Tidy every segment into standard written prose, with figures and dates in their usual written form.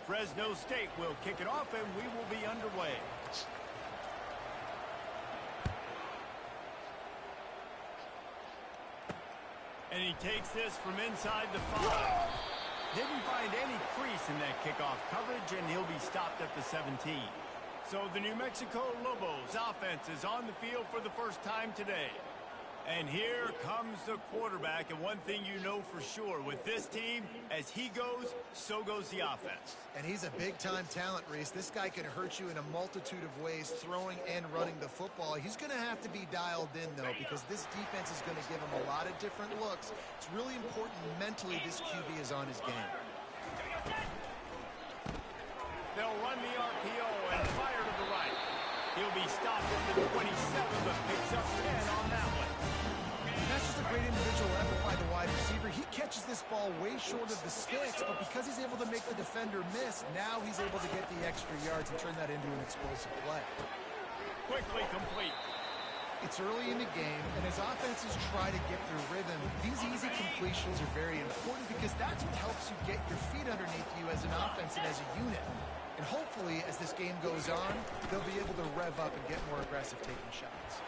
Fresno State will kick it off, and we will be underway. And he takes this from inside the 5. Didn't find any crease in that kickoff coverage, and he'll be stopped at the 17. So the New Mexico Lobos offense is on the field for the first time today. And here comes the quarterback, and one thing you know for sure, with this team, as he goes, so goes the offense. And he's a big-time talent, Reese. This guy can hurt you in a multitude of ways, throwing and running the football. He's going to have to be dialed in, though, because this defense is going to give him a lot of different looks. It's really important mentally this QB is on his game. They'll run the RPO and fire to the right. He'll be stopped at the 27, but picks up 10 on that one. That's just a great individual effort by the wide receiver. He catches this ball way short of the sticks, but because he's able to make the defender miss, now he's able to get the extra yards and turn that into an explosive play. Quickly complete. It's early in the game, and as offenses try to get their rhythm, these easy completions are very important because that's what helps you get your feet underneath you as an offense and as a unit. And hopefully, as this game goes on, they'll be able to rev up and get more aggressive taking shots.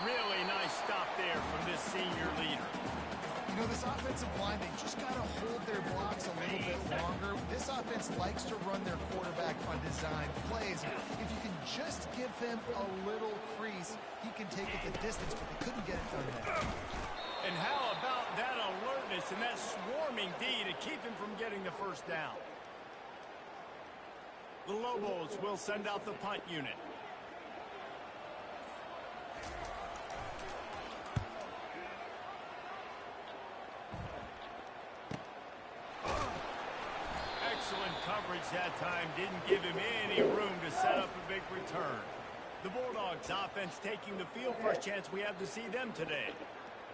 Really nice stop there from this senior leader. You know, this offensive line, they just got to hold their blocks a little bit longer. This offense likes to run their quarterback on design plays. If you can just give him a little crease, he can take it the distance, but they couldn't get it done there. And how about that alertness and that swarming D to keep him from getting the first down? The Lobos will send out the punt unit. Excellent coverage that time. Didn't give him any room to set up a big return. The Bulldogs offense taking the field. First chance we have to see them today.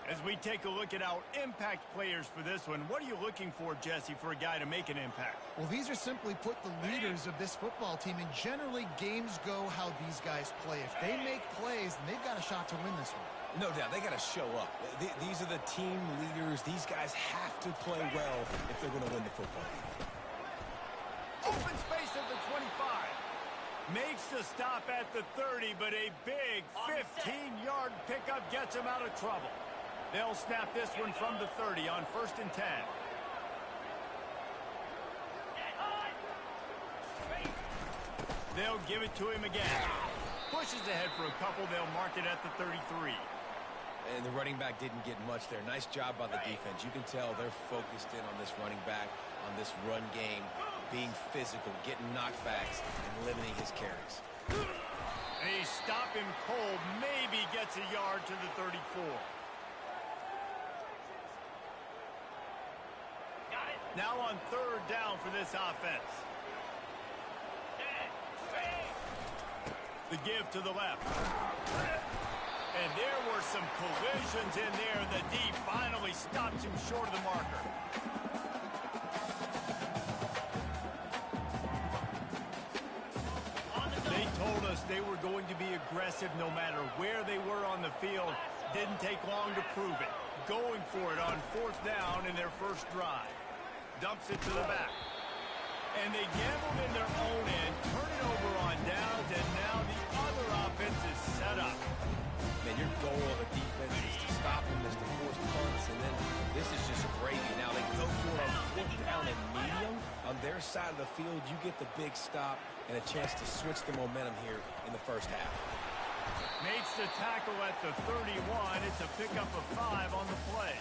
As we take a look at our impact players for this one, what are you looking for, Jesse, for a guy to make an impact? Well, these are simply put the leaders of this football team, and generally games go how these guys play. If they make plays, then they've got a shot to win this one. No doubt, they got to show up. These are the team leaders. These guys have to play well if they're going to win the football game. Open space at the 25. Makes the stop at the 30, but a big 15-yard pickup gets him out of trouble. They'll snap this one from the 30 on 1st and 10. They'll give it to him again. Pushes ahead for a couple. They'll mark it at the 33. And the running back didn't get much there. Nice job by the defense. You can tell they're focused in on this running back, on this run game, being physical, getting knockbacks, and limiting his carries. They stop him cold. Maybe gets a yard to the 34. Now on 3rd down for this offense. The give to the left. And there were some collisions in there. The D finally stops him short of the marker. They told us they were going to be aggressive no matter where they were on the field. Didn't take long to prove it. Going for it on 4th down in their first drive. Dumps it to the back. And they gambled in their own end, turn it over on downs, and now the other offense is set up. Man, your goal of a defense is to stop them, is to force punts, and then this is just gravy. Now they go for it on 4th down and medium. On their side of the field, you get the big stop and a chance to switch the momentum here in the first half. Makes the tackle at the 31. It's a pickup of 5 on the play.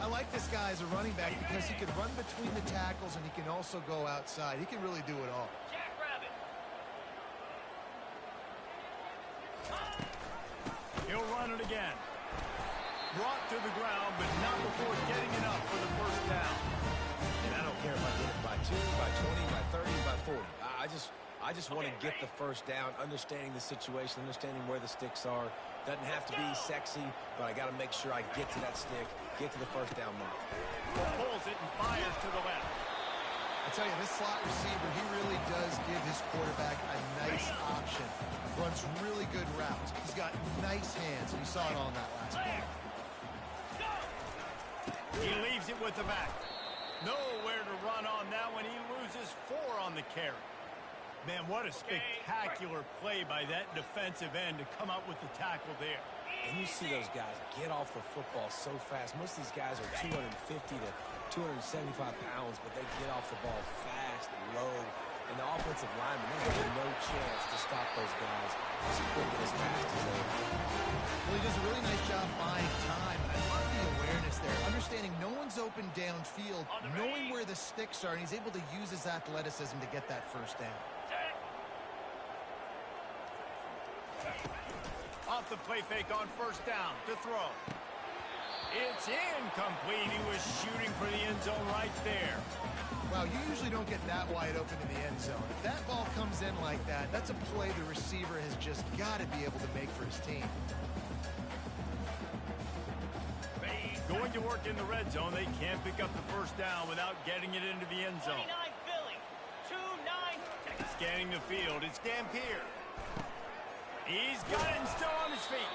I like this guy as a running back because he can run between the tackles and he can also go outside. He can really do it all. He'll run it again. Brought to the ground, but not before getting it up for the first down. And I don't care if I get it by 2, by 20, by 30, by 40. I just want to get the first down, understanding the situation, understanding where the sticks are. Doesn't have to be sexy, but I got to make sure I get to that stick, get to the first down mark. Pulls it and fires to the left. I tell you, this slot receiver, he really does give his quarterback a nice option. Runs really good routes. He's got nice hands, and you saw it on that last play. He leaves it with the back. Nowhere to run on that one. He loses the carry. Man, what a spectacular play by that defensive end to come up with the tackle there. And you see those guys get off the football so fast. Most of these guys are 250 to 275 pounds, but they get off the ball fast, low. And the offensive linemen, they have no chance to stop those guys as quick and as fast as they are. Well, he does a really nice job buying time, and I love the awareness there. Understanding no one's open downfield, knowing where the sticks are, and he's able to use his athleticism to get that first down. Off the play fake on first down to throw. It's incomplete. He was shooting for the end zone right there. Wow, you usually don't get that wide open in the end zone. If that ball comes in like that, that's a play the receiver has just got to be able to make for his team. Going to work in the red zone. They can't pick up the first down without getting it into the end zone. 29 Philly. 2-9. Scanning the field. It's Dampier. He's got it and still on his feet.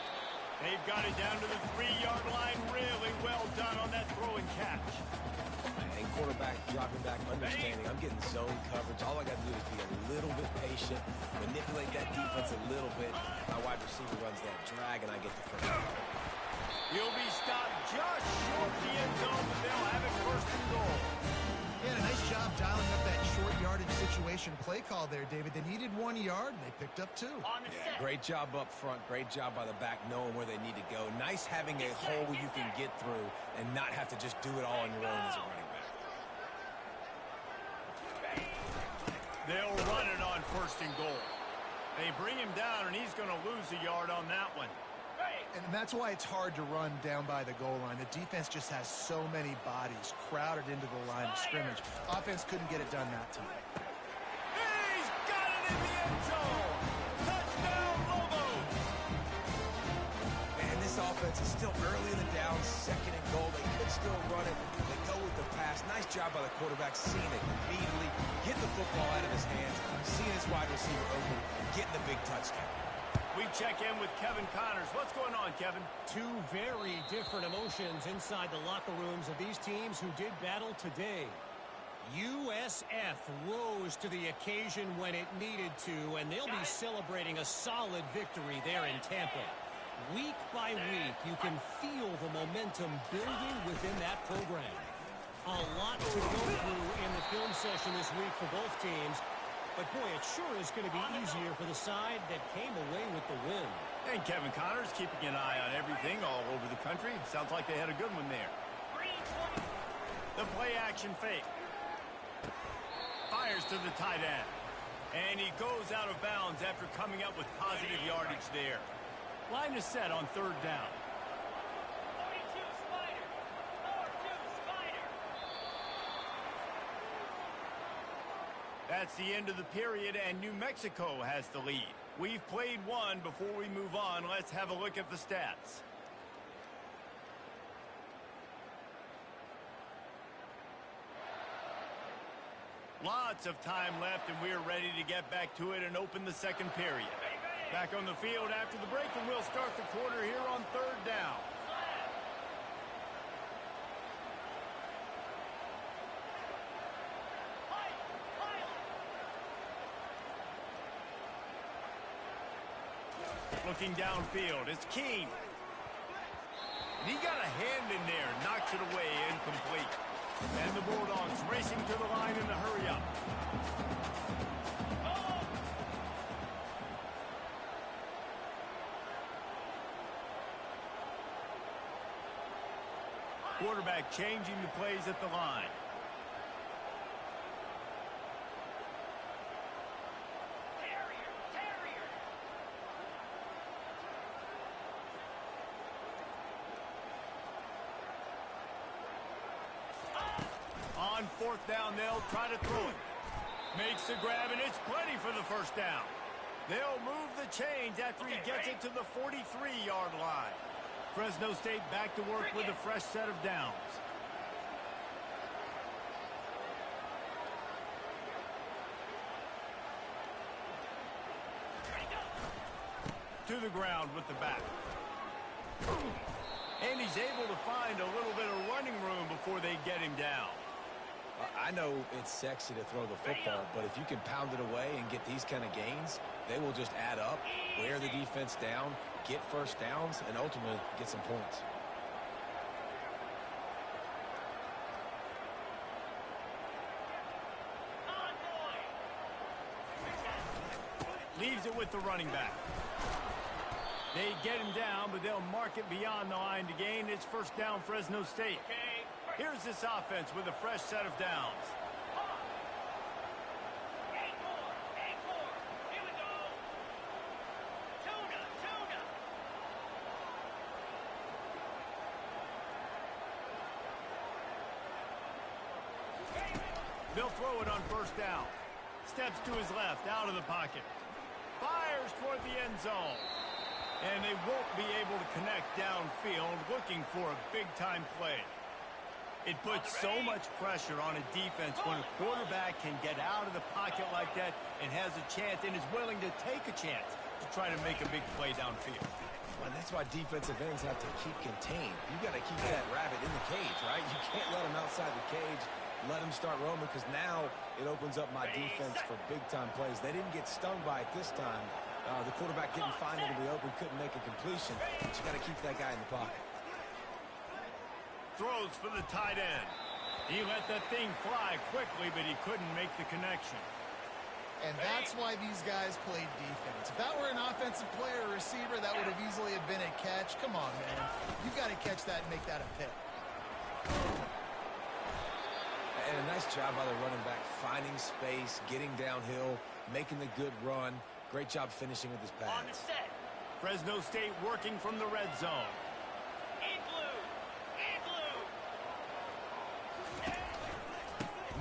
They've got it down to the 3-yard line. Really well done on that throw and catch. And quarterback dropping back, understanding I'm getting zone coverage. All I got to do is be a little bit patient, manipulate that defense a little bit. My wide receiver runs that drag, and I get the first down. He'll be stopped just short the end zone, but they'll have it first and goal. Yeah, a nice job dialing up that short yardage situation play call there, David. They needed 1 yard, and they picked up 2. Yeah, great job up front. Great job by the back knowing where they need to go. Nice having a hole where you can get through and not have to just do it all on your own as a running back. They'll run it on first and goal. They bring him down, and he's going to lose a yard on that one. And that's why it's hard to run down by the goal line. The defense just has so many bodies crowded into the line of scrimmage. Offense couldn't get it done that time. He's got it in the end zone. Touchdown, Lobos. And this offense is still early in the down, second and goal. They could still run it. They go with the pass. Nice job by the quarterback, seeing it immediately, getting the football out of his hands, seeing his wide receiver open, getting the big touchdown. We check in with Kevin Connors. What's going on, Kevin? Two very different emotions inside the locker rooms of these teams who did battle today. USF rose to the occasion when it needed to, and they'll be celebrating a solid victory there in Tampa. Week by week, you can feel the momentum building within that program. A lot to go through in the film session this week for both teams. But, boy, it sure is going to be easier for the side that came away with the win. And Kevin Connors keeping an eye on everything all over the country. Sounds like they had a good one there. The play-action fake. Fires to the tight end. And he goes out of bounds after coming up with positive yardage there. Line is set on third down. 42 Spider. 4-2 Spider. That's the end of the period, and New Mexico has the lead. We've played one. Before we move on, let's have a look at the stats. Lots of time left, and we're ready to get back to it and open the second period. Back on the field after the break, and we'll start the quarter here on third down. Looking downfield, it's Keene. He got a hand in there, knocks it away, incomplete. And the Bulldogs racing to the line in a hurry up. Quarterback changing the plays at the line. On fourth down, they'll try to throw it. Makes the grab, and it's plenty for the first down. They'll move the chains after he gets it to the 43-yard line. Fresno State back to work with a fresh set of downs. To the ground with the back. And he's able to find a little bit of running room before they get him down. I know it's sexy to throw the football, but if you can pound it away and get these kind of gains, they will just add up, wear the defense down, get first downs, and ultimately get some points. Leaves it with the running back. They get him down, but they'll mark it beyond the line to gain. It's first down, Fresno State. Here's this offense with a fresh set of downs. Here we go. Tuna. They'll throw it on first down. Steps to his left, out of the pocket. Fires toward the end zone. And they won't be able to connect downfield, looking for a big-time play. It puts so much pressure on a defense when a quarterback can get out of the pocket like that and has a chance and is willing to take a chance to try to make a big play downfield. And that's why defensive ends have to keep contained. You got to keep that rabbit in the cage, right? You can't let him outside the cage, let him start roaming, because now it opens up my defense for big-time plays. They didn't get stung by it this time. The quarterback didn't find it to be open, couldn't make a completion, but you got to keep that guy in the pocket. Throws for the tight end. He let that thing fly quickly, but he couldn't make the connection. And that's why these guys played defense. If that were an offensive player or receiver, that would have easily have been a catch. Come on, man. You got to catch that and make that a pick. And a nice job by the running back, finding space, getting downhill, making the good run. Great job finishing with his pass. On the set. Fresno State working from the red zone.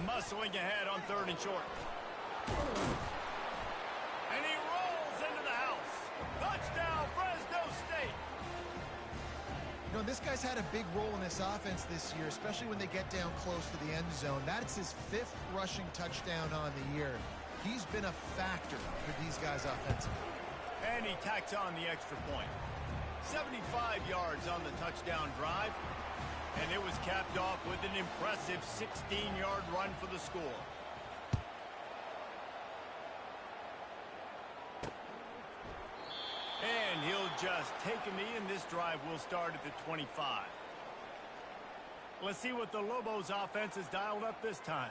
Muscling ahead on 3rd and short. And he rolls into the house. Touchdown, Fresno State. You know, this guy's had a big role in this offense this year, especially when they get down close to the end zone. That's his 5th rushing touchdown on the year. He's been a factor for these guys offensively. And he tacks on the extra point. 75 yards on the touchdown drive. And it was capped off with an impressive 16-yard run for the score. And he'll just take a knee, and this drive will start at the 25. Let's see what the Lobos offense has dialed up this time.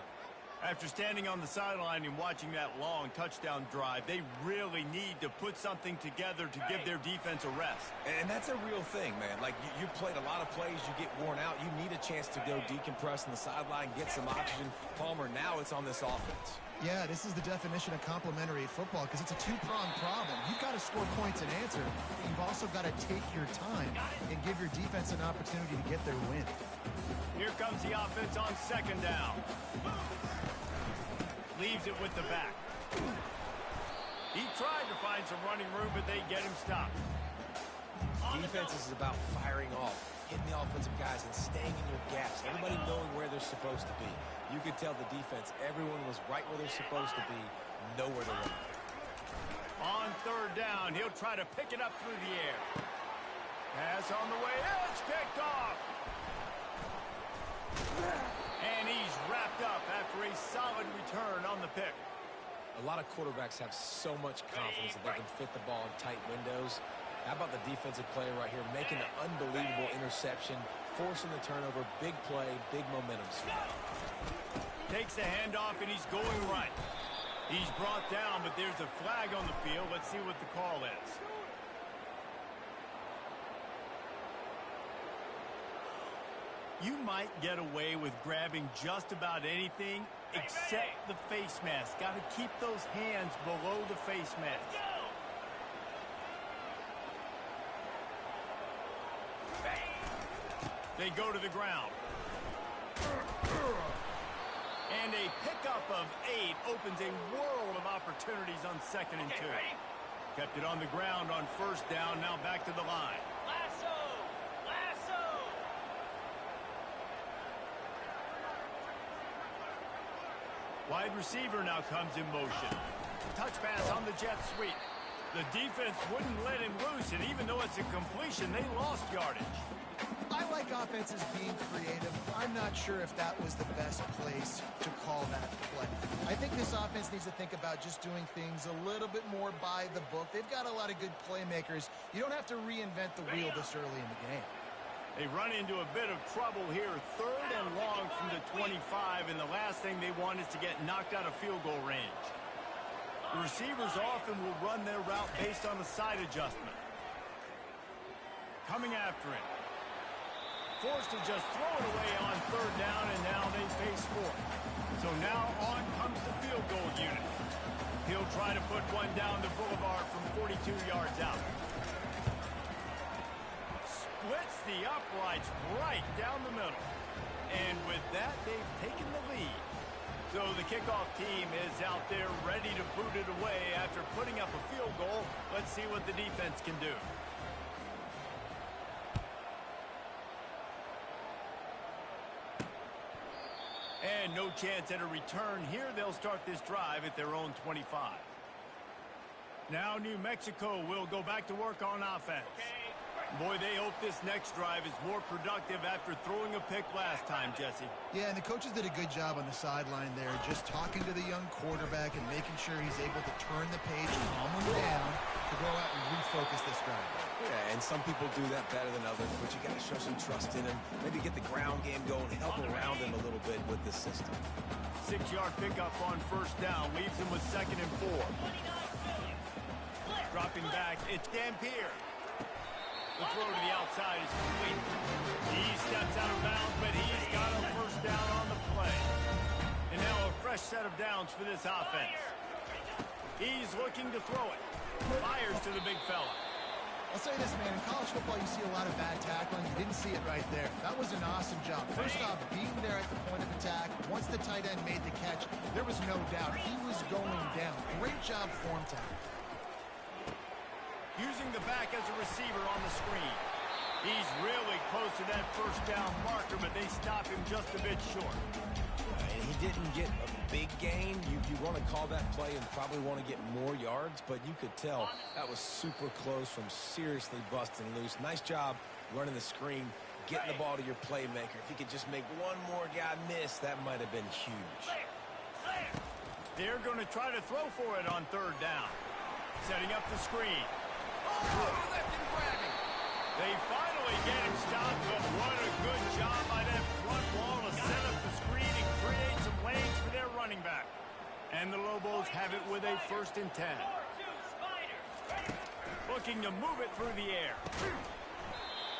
After standing on the sideline and watching that long touchdown drive, they really need to put something together to give their defense a rest. And that's a real thing, man. Like, you played a lot of plays, you get worn out. You need a chance to go decompress on the sideline, get some oxygen. Palmer, now it's on this offense. Yeah, this is the definition of complementary football because it's a two-pronged problem. You've got to score points and answer. You've also got to take your time and give your defense an opportunity to get their win. Here comes the offense on 2nd down. Leaves it with the back. He tried to find some running room, but they get him stopped. Defense is about firing off, hitting the offensive guys and staying in your gaps. Everybody knowing where they're supposed to be. You could tell the defense, everyone was right where they're supposed to be, nowhere to run. On 3rd down, he'll try to pick it up through the air. Pass on the way. It's picked off. And he's wrapped up after a solid return on the pick. A lot of quarterbacks have so much confidence that they can fit the ball in tight windows. How about the defensive player right here making an unbelievable interception, forcing the turnover, big play, big momentum. Takes the handoff, and he's going right. He's brought down, but there's a flag on the field. Let's see what the call is. You might get away with grabbing just about anything except the face mask. Got to keep those hands below the face mask. They go to the ground. And a pickup of 8 opens a world of opportunities on 2nd and 2. Kept it on the ground on 1st down, now back to the line. Lasso! Lasso! Wide receiver now comes in motion. Touch pass on the jet sweep. The defense wouldn't let him loose, and even though it's a completion, they lost yardage. I like offenses being creative. I'm not sure if that was the best place to call that play. I think this offense needs to think about just doing things a little bit more by the book. They've got a lot of good playmakers. You don't have to reinvent the wheel this early in the game. They run into a bit of trouble here. 3rd and long from the 25, and the last thing they want is to get knocked out of field goal range. The receivers often will run their route based on the side adjustment. Coming after it. Forced to just throw it away on 3rd down, and now they face 4th. So now on comes the field goal unit. He'll try to put one down the boulevard from 42 yards out. Splits the uprights right down the middle. And with that, they've taken the lead. So the kickoff team is out there ready to boot it away after putting up a field goal. Let's see what the defense can do. And no chance at a return here. They'll start this drive at their own 25. Now New Mexico will go back to work on offense. Boy, they hope this next drive is more productive after throwing a pick last time, Jesse. Yeah, and the coaches did a good job on the sideline there, just talking to the young quarterback and making sure he's able to turn the page, calm him down, to go out and refocus this drive. Yeah, and some people do that better than others, but you got to show some trust in him. Maybe get the ground game going, help around him a little bit with the system. 6-yard pickup on 1st down, leaves him with 2nd and 4. Dropping back, it's Dampier. The throw to the outside is complete. He steps out of bounds, but he's got a 1st down on the play. And now a fresh set of downs for this offense. He's looking to throw it. Fires to the big fella. I'll say this, man, in college football you see a lot of bad tackling. You didn't see it right there. That was an awesome job. First off, being there at the point of attack, once the tight end made the catch, there was no doubt he was going down. Great job form tackle. Using the back as a receiver on the screen. He's really close to that 1st down marker, but they stop him just a bit short. And he didn't get a big gain. You want to call that play and probably want to get more yards, but you could tell that was super close from seriously busting loose. Nice job running the screen, getting the ball to your playmaker. If he could just make one more guy miss, that might have been huge. They're going to try to throw for it on 3rd down. Setting up the screen. They finally get him stopped, but what a good job by that front wall to set up the screen and create some lanes for their running back. And the Lobos have it with a 1st and 10. Looking to move it through the air.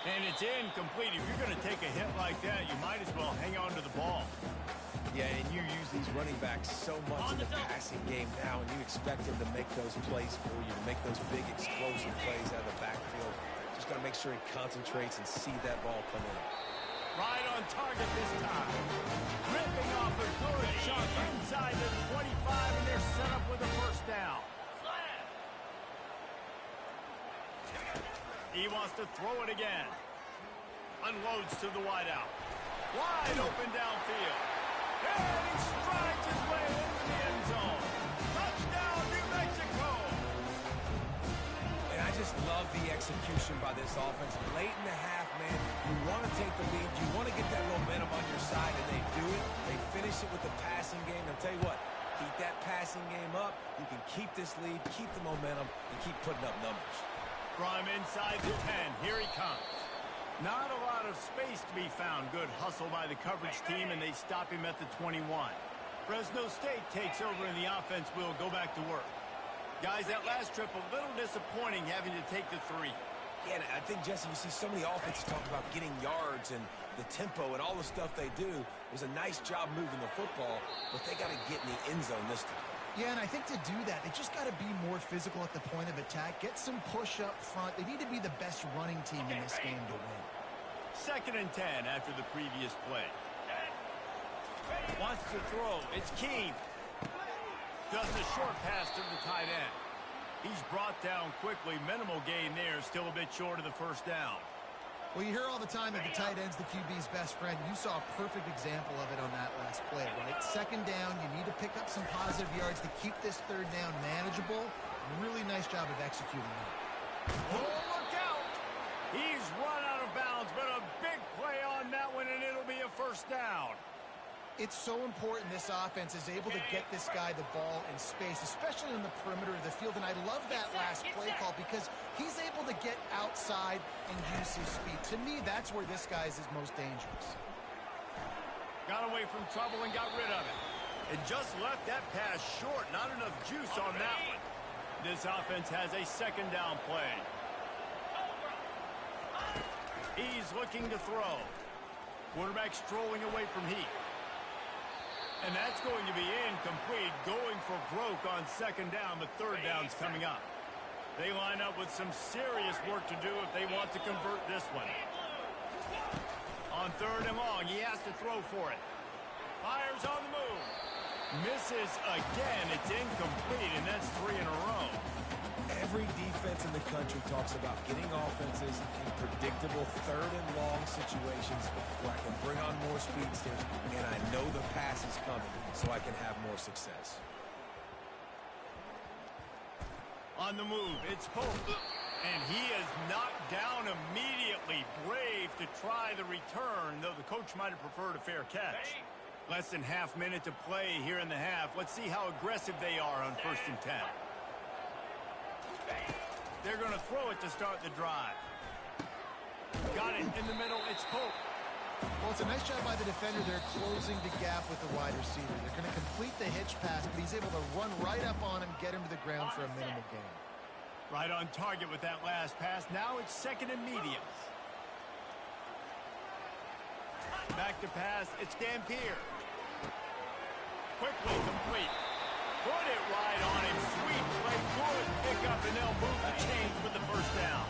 And it's incomplete. If you're going to take a hit like that, you might as well hang on to the ball. Yeah, and you use these running backs so much in the passing game now, and you expect them to make those plays for you, to make those big explosive plays out of the backfield. Just got to make sure he concentrates and see that ball come in. Right on target this time. Ripping off a good chunk inside the 25, and they're set up with a 1st down. He wants to throw it again. Unloads to the wideout. Wide open downfield. And he strides his way into the end zone. Touchdown, New Mexico! And I just love the execution by this offense. Late in the half, man, you want to take the lead. You want to get that momentum on your side, and they do it. They finish it with the passing game. I'll tell you what, keep that passing game up. You can keep this lead, keep the momentum, and keep putting up numbers. From inside the 10, here he comes. Not a lot of space to be found. Good hustle by the coverage team, and they stop him at the 21. Fresno State takes over, and the offense will go back to work. Guys, that last trip, a little disappointing having to take the 3. Yeah, and I think, Jesse, you see so many offenses talk about getting yards and the tempo and all the stuff they do. It was a nice job moving the football, but they got to get in the end zone this time. Yeah, and I think to do that, they just got to be more physical at the point of attack, get some push up front. They need to be the best running team in this game to win. 2nd and 10 after the previous play. Wants to throw. It's Keene. Just a short pass to the tight end. He's brought down quickly. Minimal gain there. Still a bit short of the 1st down. Well, you hear all the time that the tight end's the QB's best friend. You saw a perfect example of it on that last play, right? 2nd down, you need to pick up some positive yards to keep this 3rd down manageable. Really nice job of executing that. Oh, look out! He's run out of bounds, but a big play first down. It's so important this offense is able to get this guy the ball in space, especially in the perimeter of the field. And I love that last play call because he's able to get outside and use his speed. To me, that's where this guy is his most dangerous. Got away from trouble and got rid of it. It just left that pass short. Not enough juice on that one. This offense has a second down play. He's looking to throw. Quarterback strolling away from heat. And that's going to be incomplete, going for broke on second down, but third down's coming up. They line up with some serious work to do if they want to convert this one. On third and long, he has to throw for it. Fires on the move. Misses again. It's incomplete, and that's 3 in a row. Every defense in the country talks about getting offenses in predictable third and long situations where I can bring on more speedsters and I know the pass is coming so I can have more success. On the move, it's Pope. And he is knocked down immediately. Brave to try the return, though the coach might have preferred a fair catch. Less than half minute to play here in the half. Let's see how aggressive they are on 1st and 10. They're going to throw it to start the drive. Got it in the middle. It's Pope. Well, it's a nice job by the defender there closing the gap with the wide receiver. They're going to complete the hitch pass, but he's able to run right up on him, get him to the ground for a minimal gain. Right on target with that last pass. Now it's second and medium. Back to pass. It's Dampier. Quickly complete. Put it right on him. Sweet play. Good pickup, and they'll move the chains with the first down.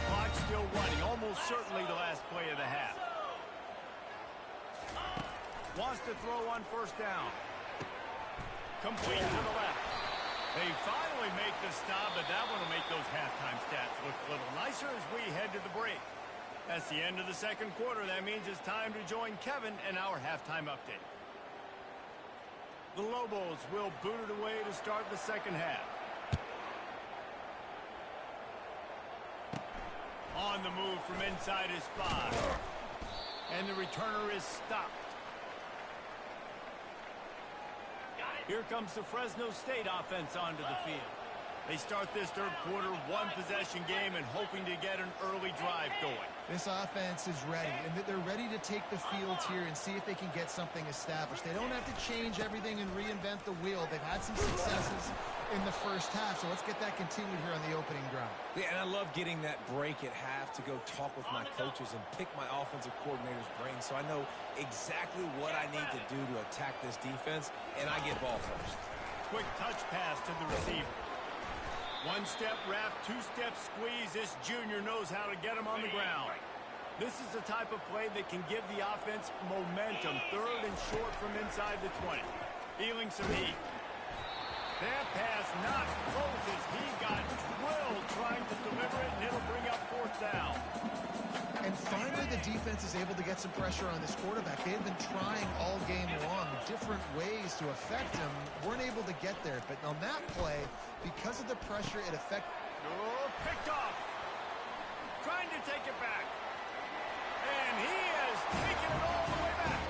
Clock still running. Almost certainly the last play of the half. Wants to throw on 1st down. Complete to the left. They finally make the stop, but that one will make those halftime stats look a little nicer as we head to the break. That's the end of the second quarter. That means it's time to join Kevin and our halftime update. The Lobos will boot it away to start the second half. On the move from inside his 5. And the returner is stopped. Here comes the Fresno State offense onto the field. They start this third quarter, one-possession game, and hoping to get an early drive going. This offense is ready, and they're ready to take the field here and see if they can get something established. They don't have to change everything and reinvent the wheel. They've had some successes in the first half, so let's get that continued here on the opening drive. Yeah, and I love getting that break at half to go talk with my coaches and pick my offensive coordinator's brain so I know exactly what I need to do to attack this defense, and I get ball first. Quick touch pass to the receiver. One-step wrap, two-step squeeze. This junior knows how to get him on the ground. This is the type of play that can give the offense momentum. Third and short from inside the 20. Feeling some heat. That pass not closes. He got drilled trying to deliver it, and it'll bring up 4th down. And finally, the defense is able to get some pressure on this quarterback. They've been trying all game long different ways to affect him. Weren't able to get there. But on that play, because of the pressure, it affected. Oh, picked off. Trying to take it back. And he has taken it all the way back.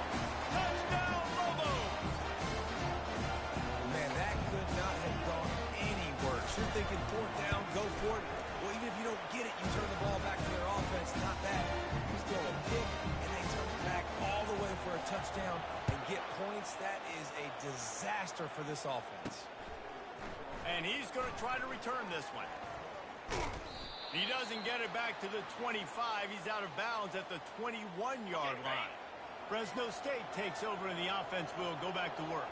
Touchdown, Lobos. Man, that could not have gone any worse. You're thinking 4th down, go for it. Well, even if you don't get it, you turn the ball back to their offense. Not that. Just throw a pick, and they turn it back all the way for a touchdown and get points. That is a disaster for this offense. And he's going to try to return this one. He doesn't get it back to the 25. He's out of bounds at the 21-yard line. Fresno State takes over, and the offense will go back to work.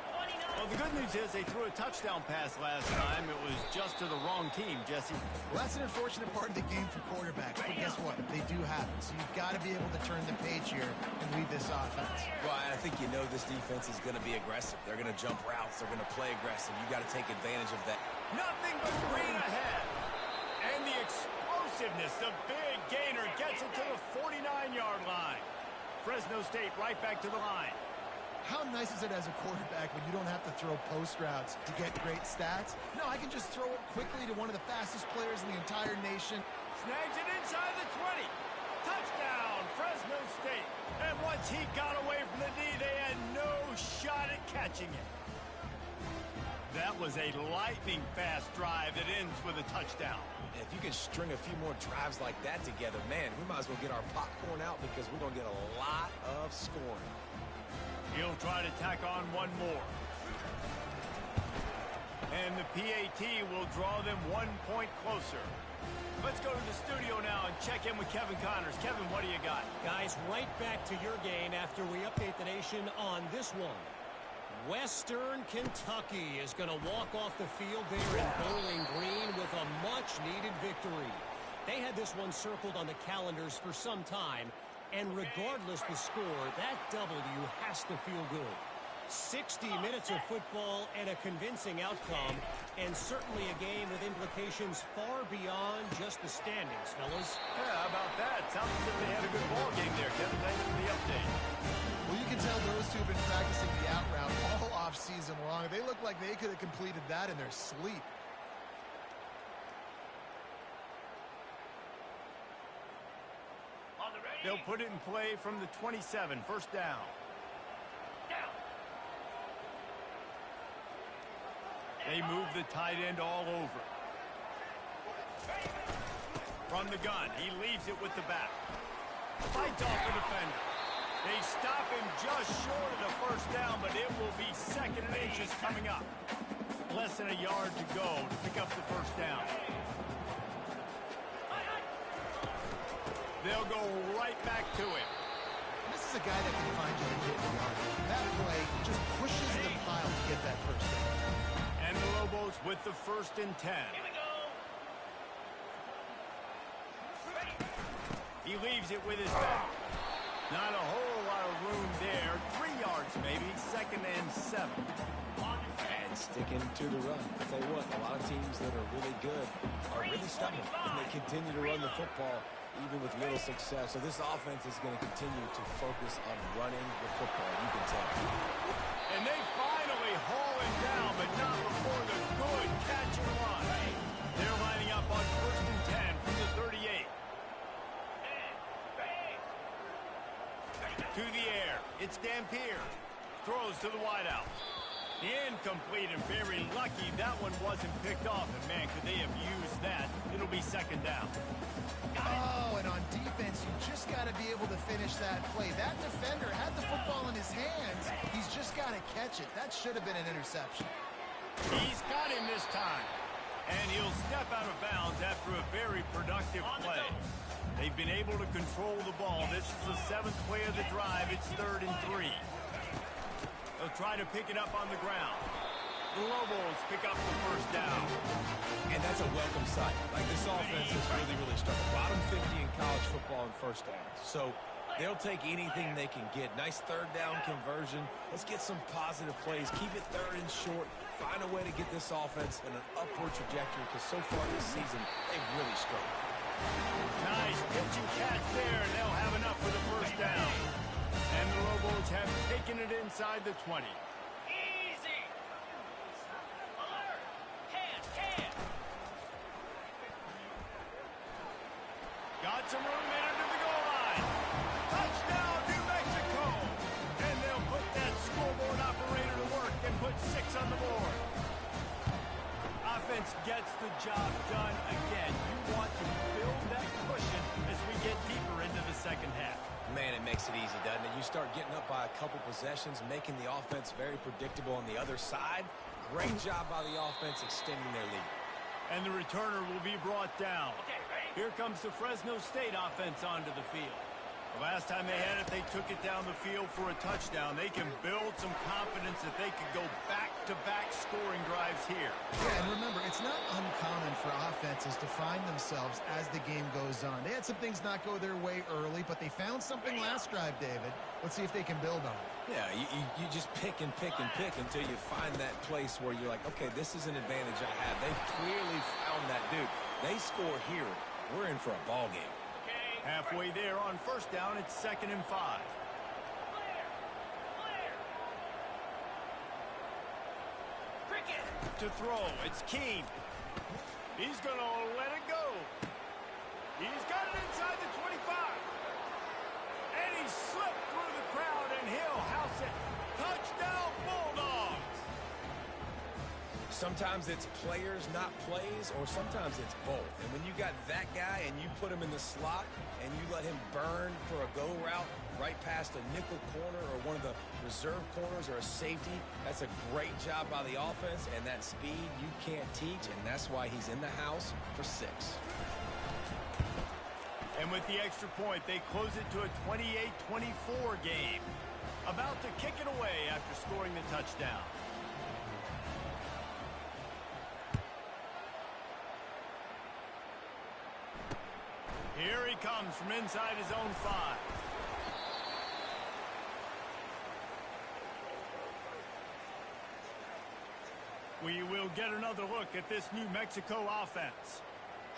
Well, the good news is they threw a touchdown pass last time. It was just to the wrong team, Jesse. Well, that's an unfortunate part of the game for quarterbacks. But guess what? They do have it. So you've got to be able to turn the page here and lead this offense. Well, I think you know this defense is going to be aggressive. They're going to jump routes. They're going to play aggressive. You got to take advantage of that. Nothing but green ahead. And the explosiveness, the big gainer, gets it to the 49-yard line. Fresno State right back to the line. How nice is it as a quarterback when you don't have to throw post routes to get great stats? No, I can just throw it quickly to one of the fastest players in the entire nation. Snags it inside the 20. Touchdown, Fresno State. And once he got away from the D, they had no shot at catching it. That was a lightning-fast drive that ends with a touchdown. If you can string a few more drives like that together, man, we might as well get our popcorn out because we're going to get a lot of scoring. He'll try to tack on one more. And the PAT will draw them 1 point closer. Let's go to the studio now and check in with Kevin Connors. Kevin, what do you got? Guys, right back to your game after we update the nation on this one. Western Kentucky is going to walk off the field there in Bowling Green with a much-needed victory. They had this one circled on the calendars for some time, and regardless the score, that W has to feel good. 60 minutes of football and a convincing outcome, and certainly a game with implications far beyond just the standings, fellas. Yeah, how about that? Sounds as if they had a good ball game there, Kevin. Thanks for the update. Well, you can tell those two have been practicing the out route all off-season long. They look like they could have completed that in their sleep. They'll put it in play from the 27, first down. They move the tight end all over. From the gun, he leaves it with the back. Fights off the defender. They stop him just short of the first down, but it will be 2nd and inches coming up. Less than a yard to go to pick up the first down. They'll go right back to him. This is a guy that can find you and get the yard. That play just pushes the pile to get that first down. And the Lobos with the 1st and 10. Here we go. He leaves it with his back. Not a whole lot of room there. 3 yards maybe. 2nd and 7. And sticking to the run. I tell you what, a lot of teams that are really good are really stubborn, and they continue to run the football even with little success. So this offense is going to continue to focus on running the football. You can tell. And they finally haul him down, but not before the good catch and run. They're lining up on 1st and 10 from the 38. To the air. It's Dampier. Throws to the wideout. Incomplete and very lucky that one wasn't picked off. And, man, could they have used that? It'll be 2nd down. Oh, and on defense, you just got to be able to finish that play. That defender had the football in his hands. He's just got to catch it. That should have been an interception. He's got him this time. And he'll step out of bounds after a very productive play. They've been able to control the ball. This is the 7th play of the drive. It's 3rd and 3. They'll try to pick it up on the ground. The Lobos pick up the first down. And that's a welcome sight. Like, this offense is really strong. Bottom 50 in college football in first downs. So they'll take anything they can get. Nice 3rd down conversion. Let's get some positive plays. Keep it 3rd and short. Find a way to get this offense in an upward trajectory, because so far this season, they've really struggled. Nice pitch and catch there, and they'll have enough for the first down. And the Lobos have taken it inside the 20. Easy. Alert. Can. Got some room in under the goal line. Touchdown, New Mexico. And they'll put that scoreboard operator to work and put 6 on the board. Offense gets the job done again. You want to build that cushion as we get deeper into the second half. Man, it makes it easy, doesn't it? You start getting up by a couple possessions, making the offense very predictable on the other side. Great job by the offense extending their lead. And the returner will be brought down. Okay, ready? Here comes the Fresno State offense onto the field. The last time they had it, they took it down the field for a touchdown. They can build some confidence that they could go back-to-back scoring drives here. Yeah, and remember, it's not uncommon for offenses to find themselves as the game goes on. They had some things not go their way early, but they found something last drive, David. Let's see if they can build on it. Yeah, you just pick and pick and pick until you find that place where you're like, okay, this is an advantage I have. They've clearly found that, dude. They score here, we're in for a ball game. Halfway there on first down, it's 2nd and 5. Clear. Cricket. To throw, it's Keene. He's going to let it go. He's got it inside the 25. He slipped through the crowd, and he'll house it. Touchdown, Bulldogs! Sometimes it's players, not plays, or sometimes it's both. And when you got that guy and you put him in the slot and you let him burn for a go route right past a nickel corner or one of the reserve corners or a safety, that's a great job by the offense, and that speed you can't teach, and that's why he's in the house for 6. And with the extra point, they close it to a 28-24 game. About to kick it away after scoring the touchdown. Here he comes from inside his own 5. We will get another look at this New Mexico offense.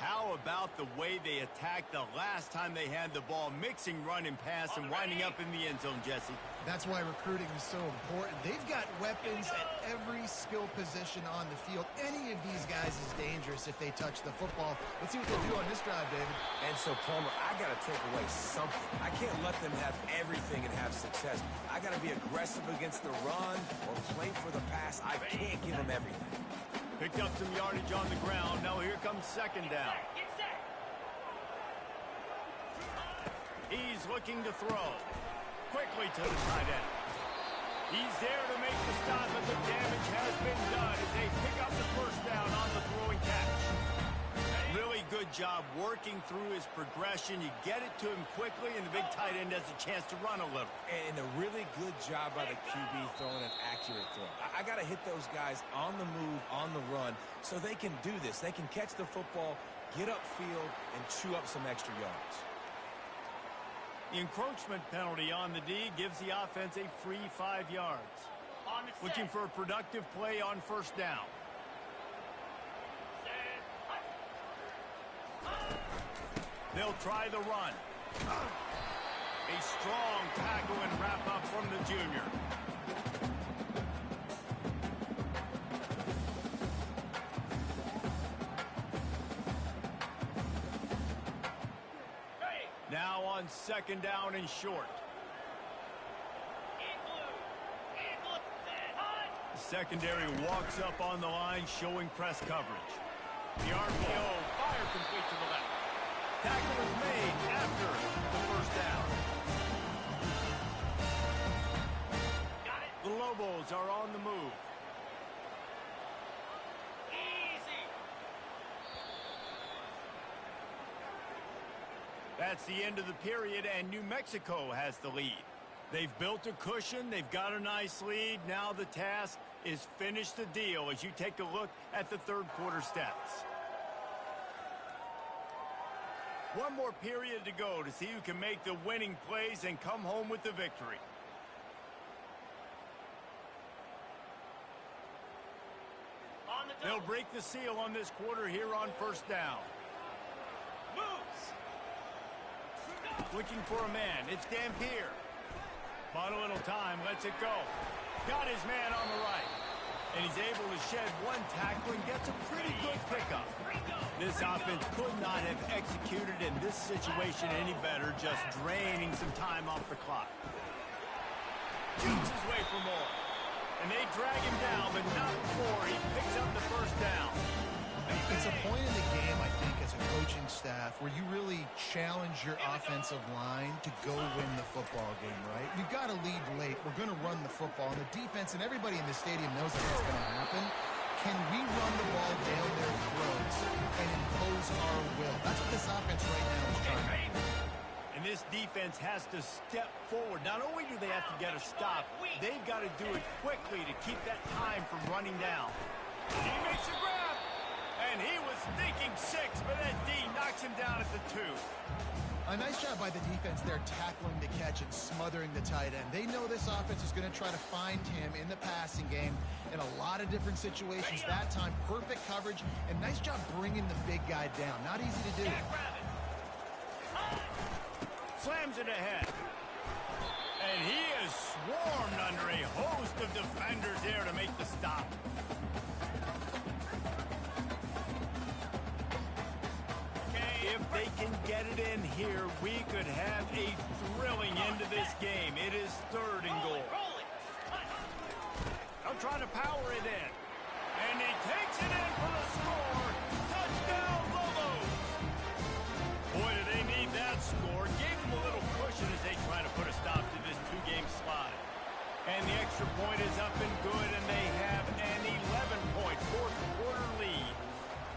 How about the way they attacked the last time they had the ball, mixing run and pass and winding up in the end zone, Jesse? That's why recruiting is so important. They've got weapons at every skill position on the field. Any of these guys is dangerous if they touch the football. Let's see what they do on this drive, David. And so, Palmer, I got to take away something. I can't let them have everything and have success. I got to be aggressive against the run or play for the pass. I can't give them everything. Picked up some yardage on the ground. Now here comes second down. Get set. He's looking to throw. Quickly to the tight end. He's there to make the stop, but the damage has been done as they pick up the first down on the throwing catch. Really good job working through his progression. You get it to him quickly, and the big tight end has a chance to run a little. And a really good job by the QB throwing an accurate throw. I got to hit those guys on the move, on the run, so they can do this. They can catch the football, get upfield, and chew up some extra yards. The encroachment penalty on the D gives the offense a free 5 yards. On the Looking set. for a productive play on first down. They'll try the run. A strong tackle and wrap up from the junior. Now on second down and short. The secondary walks up on the line, showing press coverage. The RPO fire complete to the left. Tackle is made after the first down. Got it. The Lobos are on the move. Easy. That's the end of the period, and New Mexico has the lead. They've built a cushion. They've got a nice lead. Now the task is finish the deal as you take a look at the third quarter stats. One more period to go to see who can make the winning plays and come home with the victory. On the They'll double. break the seal on this quarter here on first down. Moves. Looking for a man. It's Dampier. Bought a little time. Lets it go. Got his man on the right. And he's able to shed one tackle and gets a pretty good pickup. This offense could not have executed in this situation any better, just draining some time off the clock. Shoots his way for more. And they drag him down, but not before he picks up the first down. It's a point in the game, I think, as a coaching staff, where you really challenge your offensive line to go win the football game, right? You've got to lead late. We're going to run the football. And the defense and everybody in the stadium knows that it's going to happen. Can we run the ball down their throats and impose our will? That's what this offense right now is trying to do. And this defense has to step forward. Not only do they have to get a stop, they've got to do it quickly to keep that time from running down. He makes a grab, and he was thinking 6, but that D knocks him down at the 2. A nice job by the defense there tackling the catch and smothering the tight end. They know this offense is going to try to find him in the passing game in a lot of different situations. That time, perfect coverage, and nice job bringing the big guy down. Not easy to do. Slams it ahead. And he is swarmed under a host of defenders there to make the stop. If they can get it in here, we could have a thrilling end to this game. It is 3rd and goal. I'm trying to power it in. And he takes it in for the score. Touchdown, Lobos! Boy, do they need that score. Gave them a little cushion as they try to put a stop to this 2-game slide. And the extra point is up and good, and they have an 11-point fourth-quarter lead.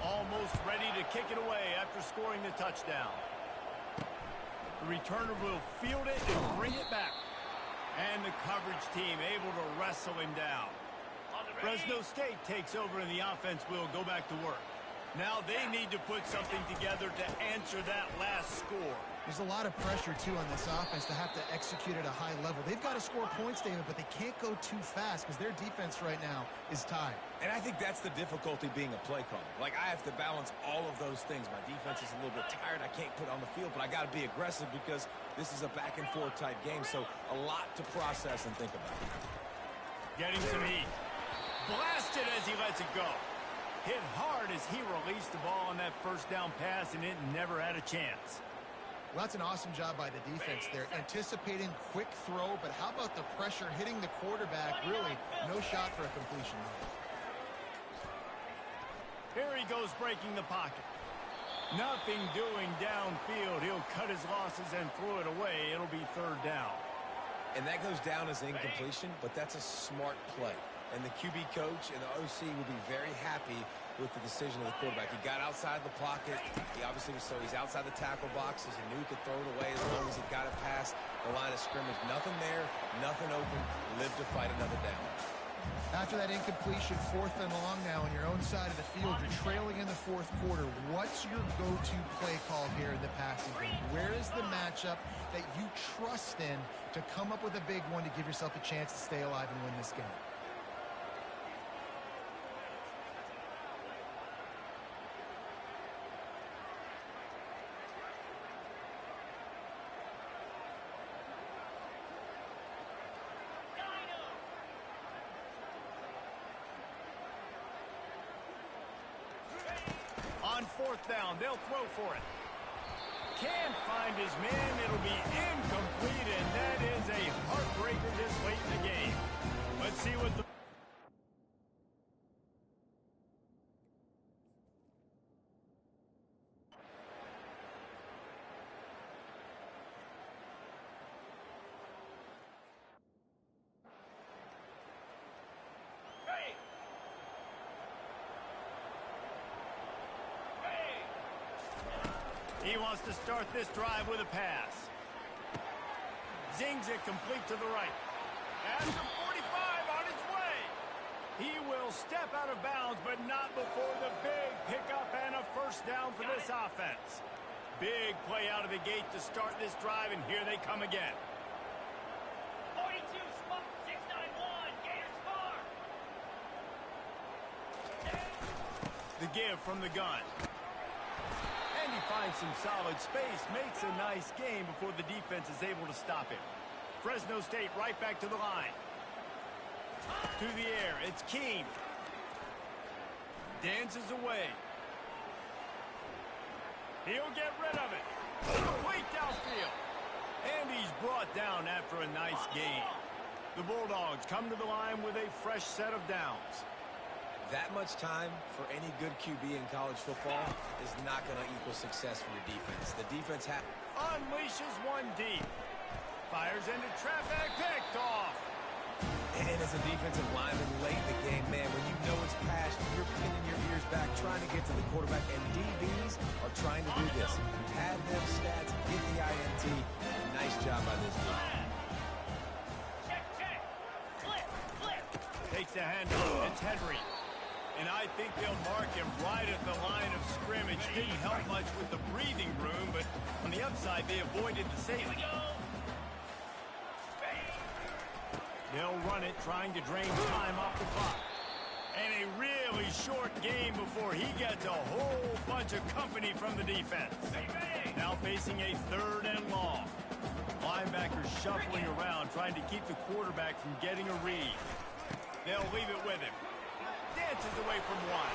Almost ready to kick it away after scoring the touchdown. The returner will field it and bring it back. And the coverage team able to wrestle him down. Fresno State takes over and the offense will go back to work. Now they need to put something together to answer that last score. There's a lot of pressure, too, on this offense to have to execute at a high level. They've got to score points, David, but they can't go too fast because their defense right now is tied. And I think that's the difficulty being a play caller. Like, I have to balance all of those things. My defense is a little bit tired. I can't put it on the field, but I got to be aggressive because this is a back-and-forth type game, so a lot to process and think about. Getting some heat. Blasted as he lets it go. Hit hard as he released the ball on that first down pass, and it never had a chance. Well, that's an awesome job by the defense there. Anticipating quick throw, but how about the pressure hitting the quarterback? Really, no shot for a completion. Here he goes breaking the pocket. Nothing doing downfield. He'll cut his losses and throw it away. It'll be 3rd down. And that goes down as incompletion, but that's a smart play. And the QB coach and the OC will be very happy with the decision of the quarterback. He got outside the pocket. He obviously was he's outside the tackle boxes. He knew he could throw it away as long as he got it past the line of scrimmage. Nothing there, nothing open. Live to fight another down. After that incompletion, 4th and long now on your own side of the field. You're trailing in the 4th quarter. What's your go-to play call here in the passing game? Where is the matchup that you trust in to come up with a big one to give yourself a chance to stay alive and win this game? On 4th down, they'll throw for it. Can't find his man. It'll be incomplete, and that is a heartbreaker this late in the game. Let's see what the... He wants to start this drive with a pass. Zings it complete to the right. After 45 on his way. He will step out of bounds, but not before the big pickup and a 1st down for this offense. Big play out of the gate to start this drive, and here they come again. 42, 691, Gators far. The give from the gun. And he finds some solid space, makes a nice game before the defense is able to stop him. Fresno State right back to the line. To the air, it's Keene. Dances away. He'll get rid of it. Complete downfield. And he's brought down after a nice gain. The Bulldogs come to the line with a fresh set of downs. That much time for any good QB in college football is not going to equal success for your defense. The defense unleashes one deep. Fires into traffic, picked off. And as a defensive lineman late in the game, man, when you know it's past, you're pinning your ears back, trying to get to the quarterback, and DBs are trying to do this. Pad them stats, get the INT. Nice job by this team. Check. Flip. Takes the handoff. It's Henry. And I think they'll mark him right at the line of scrimmage. Didn't help much with the breathing room, but on the upside, they avoided the safety. They'll run it, trying to drain time off the clock. And a really short game before he gets a whole bunch of company from the defense. Now facing a 3rd and long. Linebackers shuffling around, trying to keep the quarterback from getting a read. They'll leave it with him. Dances away from one.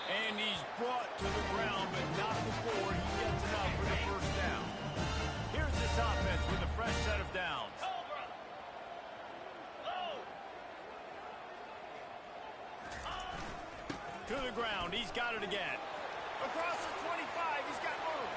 And he's brought to the ground, but not before he gets enough for the first down. Here's this offense with a fresh set of downs. Cobra. Low. To the ground. He's got it again. Across the 25. He's got room.